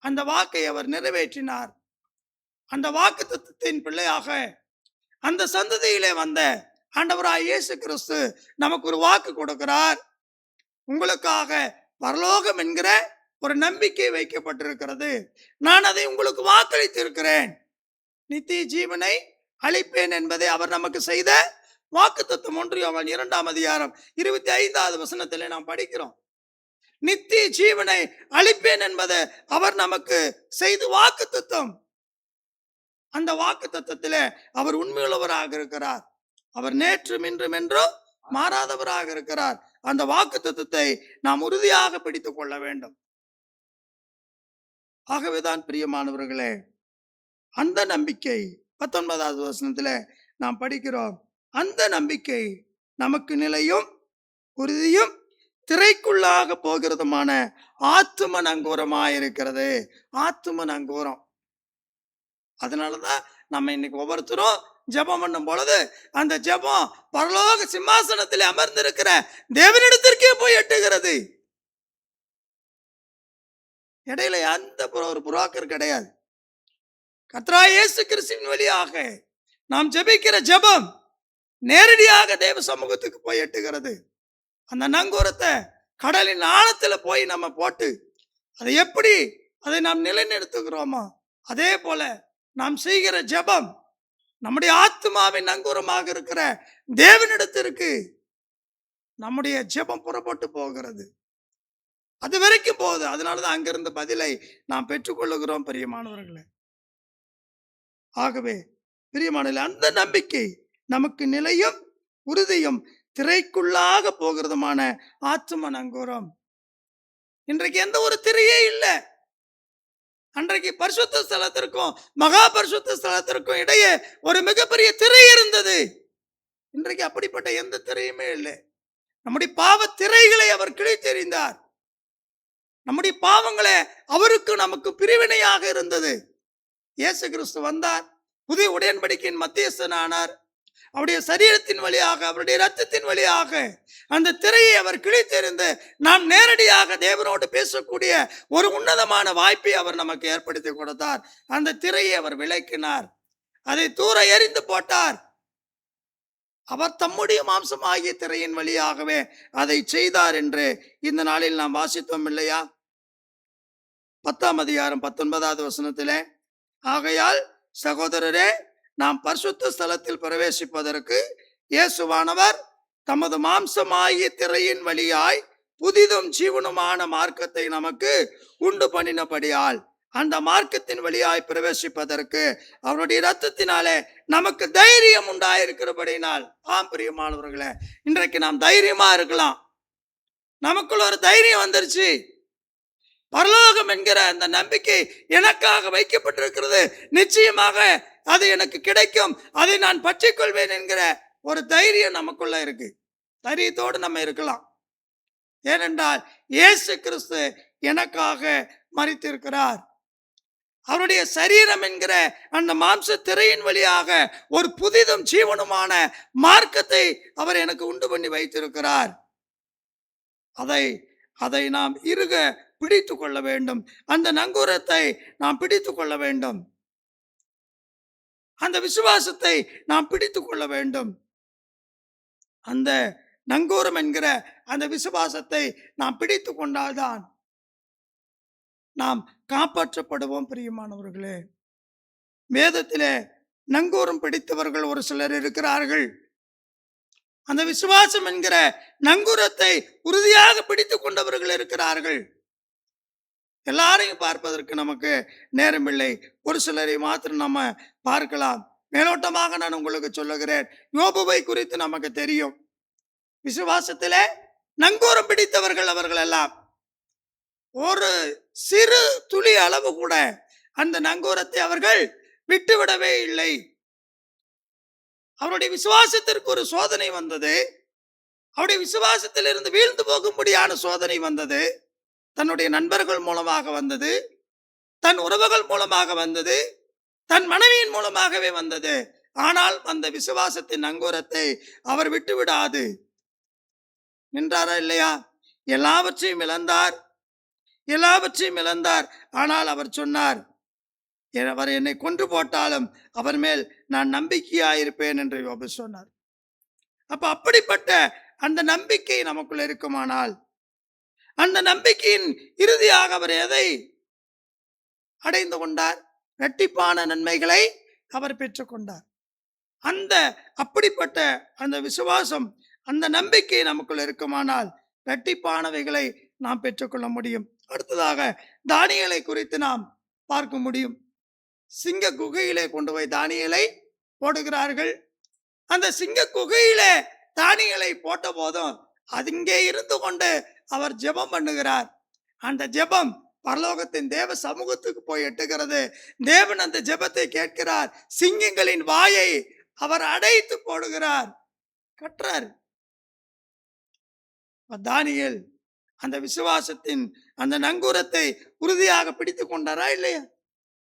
அந்த வாக்கை அவர் நிறைவேற்றினார். அந்த வாக்கு தத்துவத்தின் பிள்ளையாக அந்த சந்ததியிலே வந்த ஆண்டவராய் இயேசு கிறிஸ்து நமக்கு ஒரு வாக்கு கொடுக்கிறார். உங்களுக்காக பரலோகம் என்கிற ஒரு நம்பிக்கை வைக்கப்பட்டிருக்கிறது, நான் அதை உங்களுக்கு வாக்களித்திருக்கிறேன், நித்திய ஜீவனை அளிப்பேன் என்பதை அவர் நமக்கு செய்த வாக்கு தத்துவம். 1 யோவான் 2:25 நாம் படிக்கிறோம். நித்திய ஜீவனை அளிப்பேன் என்பதை அவர் நமக்கு செய்து வாக்கு தத்துவம். அந்த வாக்கு தத்துவத்திலே அவர் உண்மையுள்ளவராக இருக்கிறார். அவர் நேற்றும் இன்றும் என்றும் மாறாதவராக இருக்கிறார். அந்த வாக்கு தத்துவத்தை நாம் உறுதியாக பிடித்துக் கொள்ள வேண்டும். ஆகவேதான் பிரியமானவர்களே, அந்த நம்பிக்கை 19வது வசனத்திலே நாம் படிக்கிறோம். அந்த நம்பிக்கை நமக்கு நிலையும் உறுதியும் திரைக்குள்ளாக போகிறதுமான ஆத்தும நங்கூரமாயிருக்கிறது. ஆத்தும நங்கூரம். அதனாலதான் நம்ம இன்னைக்கு ஒவ்வொருத்தரும் ஜெபம் பண்ணும் பொழுது அந்த ஜெபம் பரலோக சிம்மாசனத்தில் அமர்ந்திருக்கிற தேவனிடத்திற்கே போய் எட்டுகிறது. இடையில அந்த ஒரு புரோக்கர் கிடையாது. கர்த்தராகிய இயேசு கிறிஸ்துவின் வழியாக நாம் ஜெபிக்கிற ஜெபம் நேரடியாக தேவ சமூகத்துக்கு போய் எட்டுகிறது. அந்த நங்கூரத்தை கடலின் ஆழத்துல போய் நம்ம போட்டு அதை எப்படி அதை நாம் நிலைநிறுத்துகிறோமோ அதே போல நாம் செய்கிற ஜெபம் நம்முடைய ஆத்மாவின் நங்கூரமாக இருக்கிற தேவனிடத்திற்கு நம்முடைய ஜெபம் புறப்பட்டு போகிறது. அது வரைக்கும் போகுது. அதனாலதான் அங்கிருந்த பதிலை நாம் பெற்றுக்கொள்ளுகிறோம் பிரியமானவர்களே. ஆகவே பிரியமானவர்களே, அந்த நம்பிக்கை நமக்கு நிலையும் உறுதியும் திரைக்குள்ளாக போகிறதுமான ஆத்தும நங்கூரம். இன்றைக்கு எந்த ஒரு திரையே இல்லை. அன்றைக்கு பரிசுத்த ஸ்தலத்திற்கும் மகா பரிசுத்த ஸ்தலத்திற்கும் இடையே ஒரு மிகப்பெரிய திரை இருந்தது. இன்றைக்கு அப்படிப்பட்ட எந்த திரையுமே இல்லை. நம்முடைய பாவ திரைகளை அவர் கிழித்தெறிந்தார். நம்முடைய பாவங்களே அவருக்கு நமக்கு பிரிவினையாக இருந்தது. இயேசு கிறிஸ்து வந்தார், புதிய உடன்படிக்கையின் மத்தியஸ்தனானார். அவருடைய சரீரத்தின் வழியாக, அவருடைய இரத்தத்தின் வழியாக அந்த திரையை அவர் கிழித்தெறிந்து நாம் நேரடியாக தேவனோடு பேசக்கூடிய ஒரு உன்னதமான வாய்ப்பை அவர் நமக்கு ஏற்படுத்தி கொடுத்தார். அந்த திரையை அவர் விலக்கினார், அதை தூர எறிந்து போட்டார். அவர் தம்முடைய மாம்சமாகிய திரையின் வழியாகவே அதை செய்தார் என்று இந்த நாளில் நாம் வாசித்தோம் இல்லையா? 10ஆம் அதிகாரம் 19வது வசனத்திலே, ஆகையால் சகோதரரே, நாம் பரிசுத்த ஸ்தலத்தில் பிரவேசிப்பதற்கு இயேசுவானவர் தமது மாம்சமாகிய திரையின் வழியாய் புதிதும் ஜீவனுமான மார்க்கத்தை நமக்கு உண்டு பண்ணினபடியால் அந்த மார்க்கத்தின் வழியாய் பிரவேசிப்பதற்கு அவருடைய இரத்தத்தினாலே நமக்கு தைரியம் உண்டாயிருக்கிறபடினால். ஆம் பிரியமானவர்களே, இன்றைக்கு நாம் தைரியமா இருக்கலாம். நமக்குள்ள ஒரு தைரியம் வந்துருச்சு. பரலோகம் என்கிற அந்த நம்பிக்கை எனக்காக வைக்கப்பட்டிருக்கிறது, நிச்சயமாக அது எனக்கு கிடைக்கும், அதை நான் பற்றிக்கொள்வேன் என்கிற ஒரு தைரியம் நமக்குள்ள இருக்கு. தைரியத்தோடு நம்ம இருக்கலாம். ஏனென்றால் இயேசு கிறிஸ்து எனக்காக மரித்திருக்கிறார். அவருடைய சரீரம் என்கிற அந்த மாம்ச திரையின் வழியாக ஒரு புதிதும் ஜீவனுமான மார்க்கத்தை அவர் எனக்கு உண்டு பண்ணி வைத்திருக்கிறார். அதை நாம் இறுக பிடித்து கொள்ள வேண்டும். அந்த நங்கூரத்தை நாம் பிடித்து கொள்ள வேண்டும். அந்த விசுவாசத்தை நாம் பிடித்து கொள்ள வேண்டும். அந்த நங்கூரம் என்கிற அந்த விசுவாசத்தை நாம் பிடித்து கொண்டால்தான் நாம் காப்பாற்றப்படுவோம். பிரியமானவர்களே, வேதத்திலே நங்கூரம் பிடித்தவர்கள் ஒரு சிலர் இருக்கிறார்கள். அந்த விசுவாசம் என்கிற நங்கூரத்தை உறுதியாக பிடித்துக் கொண்டவர்கள் இருக்கிறார்கள். எல்லாரையும் பார்ப்பதற்கு நமக்கு நேரமில்லை. ஒரு சிலரை மாத்திரம் நம்ம பார்க்கலாம். மேலோட்டமாக நான் உங்களுக்கு சொல்லுகிறேன். யோபுவை குறித்து நமக்கு தெரியும். விசுவாசத்திலே நங்கூரம் பிடித்தவர்கள் அவர்கள் எல்லாம். ஒரு சிறு துளி அளவு கூட அந்த நங்கூரத்தை அவர்கள் விட்டுவிடவே இல்லை. அவருடைய விசுவாசத்திற்கு ஒரு சோதனை வந்தது. அவருடைய விசுவாசத்திலிருந்து வீழ்ந்து போகும்படியான சோதனை வந்தது. தன்னுடைய நண்பர்கள் மூலமாக வந்தது, தன் உறவுகள் மூலமாக வந்தது, தன் மனைவியின் மூலமாகவே வந்தது. ஆனால் அந்த விசுவாசத்தின் நங்கூரத்தை அவர் விட்டுவிடாது நின்றாரா இல்லையா? எல்லாவற்றையும் இழந்தார், எல்லாவற்றையும் இழந்தார். ஆனால் அவர் சொன்னார், அவர் என்னை கொன்று போட்டாலும் அவர் மேல் நான் நம்பிக்கையாயிருப்பேன் என்று யோபு சொன்னார். அப்ப அப்படிப்பட்ட அந்த நம்பிக்கை நமக்குள்ள இருக்குமானால், அந்த நம்பிக்கையின் இறுதியாக அவர் எதை அடைந்து கொண்டார்? இரட்டிப்பான நன்மைகளை அவர் பெற்றுக்கொண்டார். அந்த அப்படிப்பட்ட அந்த விசுவாசம், அந்த நம்பிக்கை நமக்குள்ள இருக்குமானால் இரட்டிப்பானவைகளை நாம் பெற்றுக்கொள்ள முடியும். அடுத்ததாக தானியேலை குறித்து நாம் பார்க்க முடியும். சிங்க குகையிலே கொண்டு போய் தானியேலை போடுகிறார்கள். அந்த சிங்க குகையிலே தானியேலை போட்ட போதும் அங்கே இருந்து கொண்டு அவர் ஜெபம் பண்ணுகிறார். அந்த ஜெபம் பரலோகத்தின் தேவ சமூகத்துக்கு போய் எட்டுகிறது. தேவன் அந்த ஜெபத்தை கேட்கிறார். சிங்கங்களின் வாயை அவர் அடைத்து போடுகிறார், கற்றார். தானியேல் அந்த விசுவாசத்தின் அந்த நங்கூரத்தை உறுதியாக பிடித்துக் கொண்டாரா இல்லையா?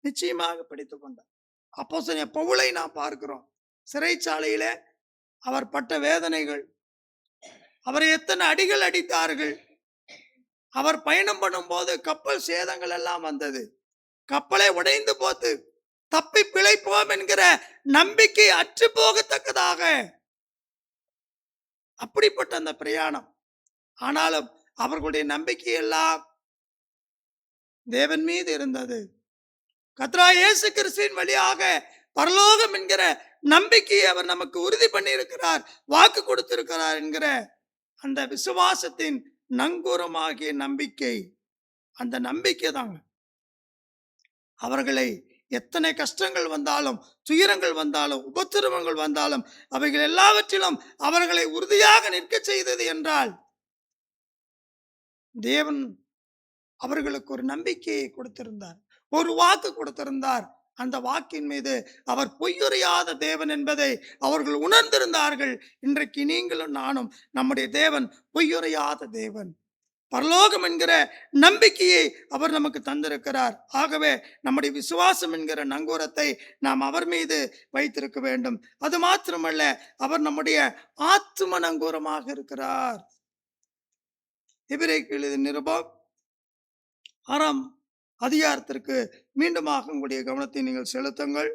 நிச்சயமாக பிடித்துக் கொண்டார். அப்போஸ்தலன் பவுலை நாம் பார்க்கிறோம். சிறைச்சாலையில அவர் பட்ட வேதனைகள், அவரை எத்தனை அடிகள் அடித்தார்கள். அவர் பயணம் பண்ணும் போது கப்பல் சேதங்கள் எல்லாம் வந்தது. கப்பலை உடைந்து போத்து தப்பி பிழைப்போம் என்கிற நம்பிக்கை அற்று போகத்தக்கதாக அப்படிப்பட்ட அந்த பிரயாணம். ஆனாலும் அவர்களுடைய நம்பிக்கை எல்லாம் தேவன் மீது இருந்தது. கர்த்தராகிய இயேசு கிறிஸ்துவின் வழியாக பரலோகம் என்கிற நம்பிக்கையை அவர் நமக்கு உறுதி பண்ணி இருக்கிறார், வாக்கு கொடுத்திருக்கிறார் என்கிற அந்த விசுவாசத்தின் நங்கூரமாகிய நம்பிக்கை. அந்த நம்பிக்கை தாங்க அவர்களை எத்தனை கஷ்டங்கள் வந்தாலும், துயரங்கள் வந்தாலும், உபத்திரவங்கள் வந்தாலும், அவைகள் எல்லாவற்றிலும் அவர்களை உறுதியாக நிற்க செய்தது என்றால், தேவன் அவர்களுக்கு ஒரு நம்பிக்கையை கொடுத்திருந்தார், ஒரு வாக்கு கொடுத்திருந்தார். அந்த வாக்கின் மீது அவர் பொய்யுரையாத தேவன் என்பதை அவர்கள் உணர்ந்திருந்தார்கள். இன்றைக்கு நீங்களும் நானும் நம்முடைய தேவன் பொய்யுரையாத தேவன். பரலோகம் என்கிற நம்பிக்கையை அவர் நமக்கு தந்திருக்கிறார். ஆகவே நம்முடைய விசுவாசம் என்கிற நங்கூரத்தை நாம் அவர் மீது வைத்திருக்க வேண்டும். அது மாத்திரமல்ல, அவர் நம்முடைய ஆத்தும நங்கூரமாக இருக்கிறார். எபிரேயருக்கு எழுதிய நிருபம் 6ஆம் அதிகாரத்திற்கு மீண்டுமாக உங்களுடைய கவனத்தை நீங்கள் செலுத்துங்கள்.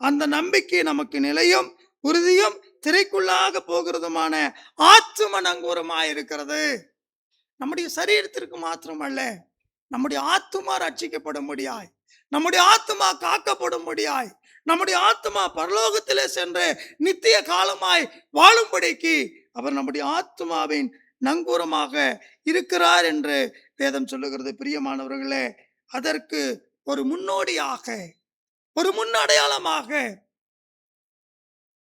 அந்த நம்பிக்கை நமக்கு நிலையும் உறுதியும் திரைக்குள்ளாக போகிறதுமான ஆத்தும நங்கூரமாயிருக்கிறது. நம்முடைய சரீரத்திற்கு மாத்திரமல்ல, நம்முடைய ஆத்துமா ரட்சிக்கப்படும்படியாய், நம்முடைய ஆத்துமா காக்கப்படும்படியாய், நம்முடைய ஆத்துமா பரலோகத்திலே சென்று நித்திய காலமாய் வாழும்படிக்கு அவர் நம்முடைய ஆத்துமாவின் நங்கூரமாக இருக்கிறார் என்று வேதம் சொல்லுகிறது. பிரியமானவர்களே, அதற்கு ஒரு முன்னோடியாக, ஒரு முன்னடையாளமாக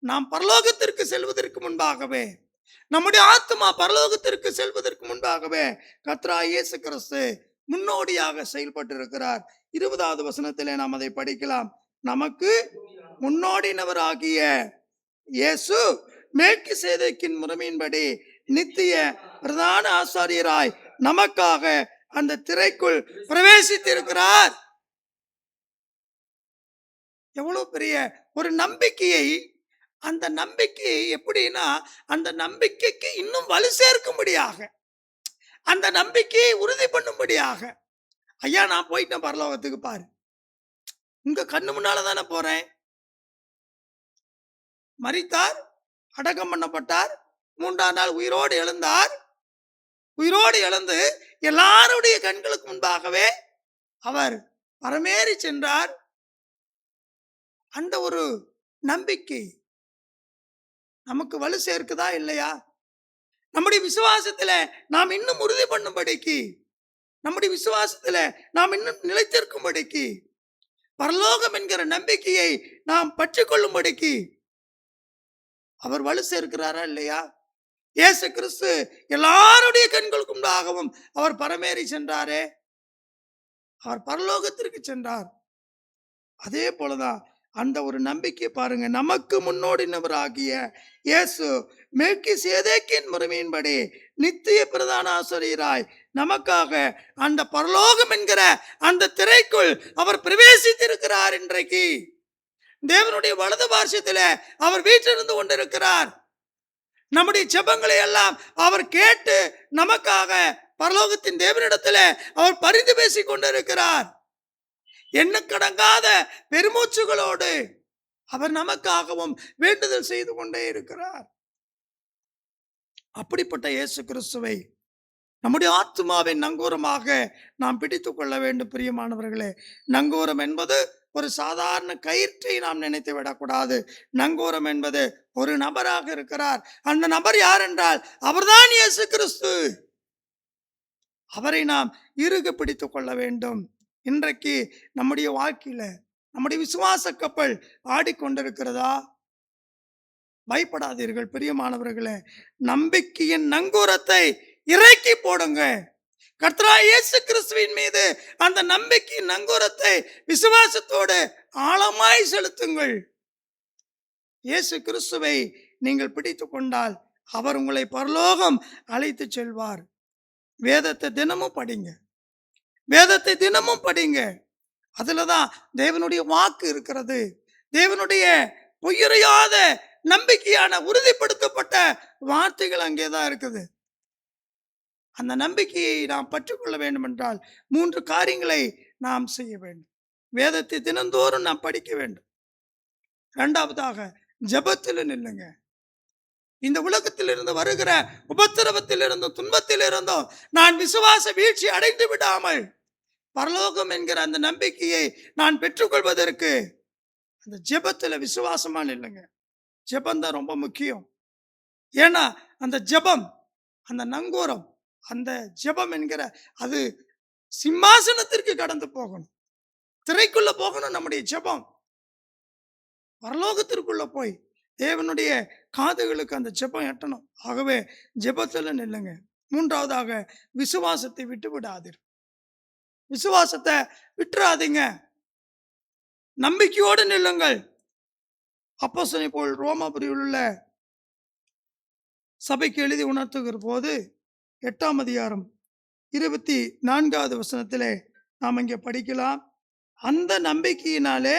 நாம் பரலோகத்திற்கு செல்வதற்கு முன்பாகவே, நம்முடைய ஆத்மா பரலோகத்திற்கு செல்வதற்கு முன்பாகவே கர்த்தராகிய இயேசு கிறிஸ்து முன்னோடியாக செயல்பட்டு இருக்கிறார். 20வது வசனத்திலே நாம் அதை படிக்கலாம். நமக்கு முன்னோடினவராகிய இயேசு மெல்கிசேதேக்கின் முறைமையின்படி நித்திய பிரதான ஆசாரியராய் நமக்காக அந்த திரைக்குள் பிரவேசித்திருக்கிறார். எவ்வளவு பெரிய ஒரு நம்பிக்கையை! அந்த நம்பிக்கை எப்படின்னா, அந்த நம்பிக்கைக்கு இன்னும் வலு சேர்க்கும்படியாக, அந்த நம்பிக்கையை உறுதி பண்ணும்படியாக ஐயா நான் போயிட்டேன் பரலோகத்துக்கு பாரு, உங்க கண்ணு முன்னால தானே போறேன். மரித்தார், அடக்கம் பண்ணப்பட்டார், 3ஆம் நாள் உயிரோடு எழுந்தார். உயிரோடு எழுந்து எல்லாருடைய கண்களுக்கு முன்பாகவே அவர் பரமேறி சென்றார். அந்த ஒரு நம்பிக்கை நமக்கு வலு சேர்க்குதா இல்லையா? நம்முடைய விசுவாசத்துல நாம் இன்னும் உறுதி பண்ணும்படிக்கு, நம்முடைய விசுவாசத்துல நாம் இன்னும் நிலைத்திருக்கும்படிக்கு, பரலோகம் என்கிற நம்பிக்கையை நாம் பற்றிக்கொள்ளும்படிக்கு அவர் வலு சேர்க்கிறாரா இல்லையா? இயேசு கிறிஸ்து எல்லாருடைய கண்களுக்கு முன்பாகவும் அவர் பரமேறி சென்றாரே, அவர் பரலோகத்திற்கு சென்றார். அதே போலதான் அந்த ஒரு நம்பிக்கை பாருங்க, நமக்கு முன்னோடினவராகிய இயேசு மெல்கிசேதேக்கின் முறைமையின்படி நித்திய பிரதான ஆசிரியராய் நமக்காக அந்த பரலோகம் என்கிற அந்த திரைக்குள் அவர் பிரவேசித்திருக்கிறார். இன்றைக்கு தேவனுடைய வலது பார்சத்தில் அவர் வீற்றிருந்து கொண்டிருக்கிறார். நம்முடைய ஜெபங்களை எல்லாம் அவர் கேட்டு நமக்காக பரலோகத்தின் தேவனிடத்தில் அவர் பரிந்து பேசிக் கொண்டிருக்கிறார். எண்ணுக்கடங்காத பெருமூச்சுகளோடு அவர் நமக்காகவும் வேண்டுதல் செய்து கொண்டே இருக்கிறார். அப்படிப்பட்ட இயேசு கிறிஸ்துவை நம்முடைய ஆத்மாவின் நங்கூரமாக நாம் பிடித்துக் கொள்ள வேண்டும். பிரியமானவர்களே, நங்கூரம் என்பது ஒரு சாதாரண கயிற்றை நாம் நினைத்து விடக்கூடாது. நங்கூரம் என்பது ஒரு நபராக இருக்கிறார். அந்த நபர் யார் என்றால் அவர்தான் இயேசு கிறிஸ்து. அவரை நாம் இறுக பிடித்துக் கொள்ள வேண்டும். இன்றைக்கு நம்முடைய வாழ்க்கையில நம்முடைய விசுவாச கப்பல் ஆடிக்கொண்டிருக்கிறதா? பயப்படாதீர்கள் பிரியமானவர்களே, நம்பிக்கையின் நங்கூரத்தை இறக்கி போடுங்க. கர்த்தராகிய இயேசு கிறிஸ்துவின் மீது அந்த நம்பிக்கையின் நங்கூரத்தை விசுவாசத்தோடு ஆழமாய் செலுத்துங்கள். இயேசு கிறிஸ்துவை நீங்கள் பிடித்துக் கொண்டால் அவர் உங்களை பரலோகம் அழைத்து செல்வார். வேதத்தை தினமும் படிங்க, வேதத்தை தினமும் படிங்க. அதுலதான் தேவனுடைய வாக்கு இருக்கிறது. தேவனுடைய பொய்யுரையாத நம்பிக்கையான உறுதிப்படுத்தப்பட்ட வார்த்தைகள் அங்கேதான் இருக்குது. அந்த நம்பிக்கையை நாம் பற்றிக்கொள்ள வேண்டும் என்றால் 3 காரியங்களை நாம் செய்ய வேண்டும். வேதத்தை தினந்தோறும் நாம் படிக்க வேண்டும். 2வதாக ஜெபத்தில் நில்லுங்க. இந்த உலகத்தில் இருந்து வருகிற உபத்திரவத்தில் இருந்தும் துன்பத்தில் இருந்தும் நான் விசுவாச வீழ்ச்சி அடைந்து விடாமல் பரலோகம் என்கிற அந்த நம்பிக்கையை நான் பெற்றுக்கொள்வதற்கு அந்த ஜெபத்தில் விசுவாசமா நில்லுங்க. ஜெபம் தான் ரொம்ப முக்கியம். ஏன்னா அந்த ஜெபம், அந்த நங்கூரம், அந்த ஜெபம் என்கிற அது சிம்மாசனத்திற்கு கடந்து போகணும், திரைக்குள்ள போகணும். நம்முடைய ஜெபம் பரலோகத்திற்குள்ள போய் தேவனுடைய காதுகளுக்கு அந்த ஜெபம் எட்டணும். ஆகவே ஜெபத்தில் நில்லுங்க. 3வதாக விசுவாசத்தை விட்டு விடாதீர். விசுவாசத்தை விட்டுறாதீங்க, நம்பிக்கையோடு நில்லுங்கள். அப்போஸ்தலனை போல் ரோமாபுரியில் உள்ள சபைக்கு எழுதி உணர்த்துகிற போது 8ஆம் அதிகாரம் 24வது வசனத்திலே நாம் இங்கே படிக்கலாம். அந்த நம்பிக்கையினாலே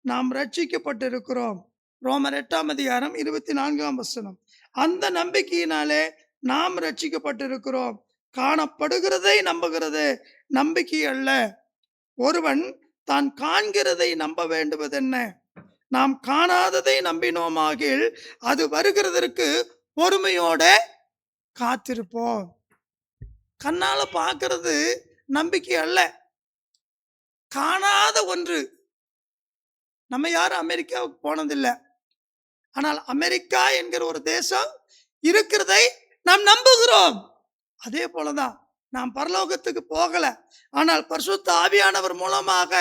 நாம் ரட்சிக்கப்பட்டிருக்கிறோம். ரோமர் 8ஆம் அதிகாரம் 24ஆம் வசனம். அந்த நம்பிக்கையினாலே நாம் ரட்சிக்கப்பட்டிருக்கிறோம். காணப்படுகிறதை நம்புகிறது நம்பிக்கை அல்ல. ஒருவன் தான் காண்கிறதை நம்ப வேண்டுவதென்ன? நாம் காணாததை நம்பினோமாகில் அது வருகிறதற்கு பொறுமையோட காத்திருப்போம். கண்ணால பார்க்கிறது நம்பிக்கை அல்ல, காணாத ஒன்று. நம்ம யாரும் அமெரிக்காவுக்கு போனதில்லை, ஆனால் அமெரிக்கா என்கிற ஒரு தேசம் இருக்கிறதை நாம் நம்புகிறோம். அதே போலதான் நாம் பரலோகத்துக்கு போகல, ஆனால் பரிசுத்த ஆவியானவர் மூலமாக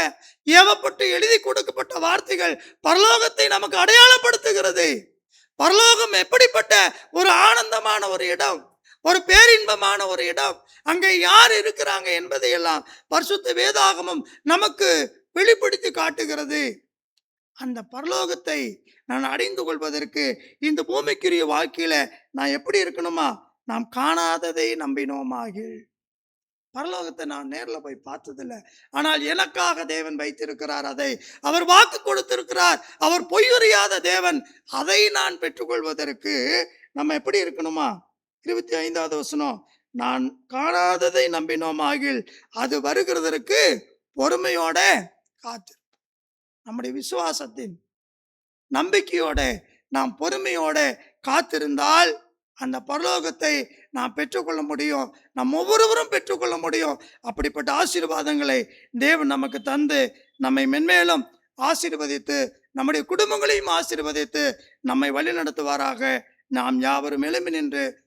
ஏவப்பட்டு எழுதி கொடுக்கப்பட்ட வார்த்தைகள் பரலோகத்தை நமக்கு அடையாளப்படுத்துகிறது. பரலோகம் எப்படிப்பட்ட ஒரு ஆனந்தமான ஒரு இடம், ஒரு பேரின்பமான ஒரு இடம், அங்கே யார் இருக்கிறாங்க என்பதையெல்லாம் பரிசுத்த வேதாகமம் நமக்கு வெளிப்படுத்தி காட்டுகிறது. அந்த பரலோகத்தை நான் அடைந்து கொள்வதற்கு இந்த பூமிக்குரிய வாழ்க்கையில நான் எப்படி இருக்கணுமா? நாம் காணாததை நம்பினோமாகில். பரலோகத்தை நான் நேரில் போய் பார்த்ததில்லை, ஆனால் எனக்காக தேவன் வைத்திருக்கிறார். அதை அவர் வாக்கு கொடுத்திருக்கிறார். அவர் பொய்யுரையாத தேவன். அதை நான் பெற்றுக்கொள்வதற்கு நம்ம எப்படி இருக்கணுமா? 25வது வசனம், நான் காணாததை நம்பினோமாகில் அது வருகிறதற்கு பொறுமையோட காத்து. நம்முடைய விசுவாசத்தின் நம்பிக்கையோட நாம் பொறுமையோட காத்திருந்தால் அந்த பரலோகத்தை நாம் பெற்றுக்கொள்ள முடியும். நாம் ஒவ்வொருவரும் பெற்றுக்கொள்ள முடியும். அப்படிப்பட்ட ஆசீர்வாதங்களை தேவன் நமக்கு தந்து நம்மை மென்மேலும் ஆசீர்வதித்து நம்முடைய குடும்பங்களையும் ஆசீர்வதித்து நம்மை வழிநடத்துவாராக. நாம் யாவரும் எழும்பி நின்று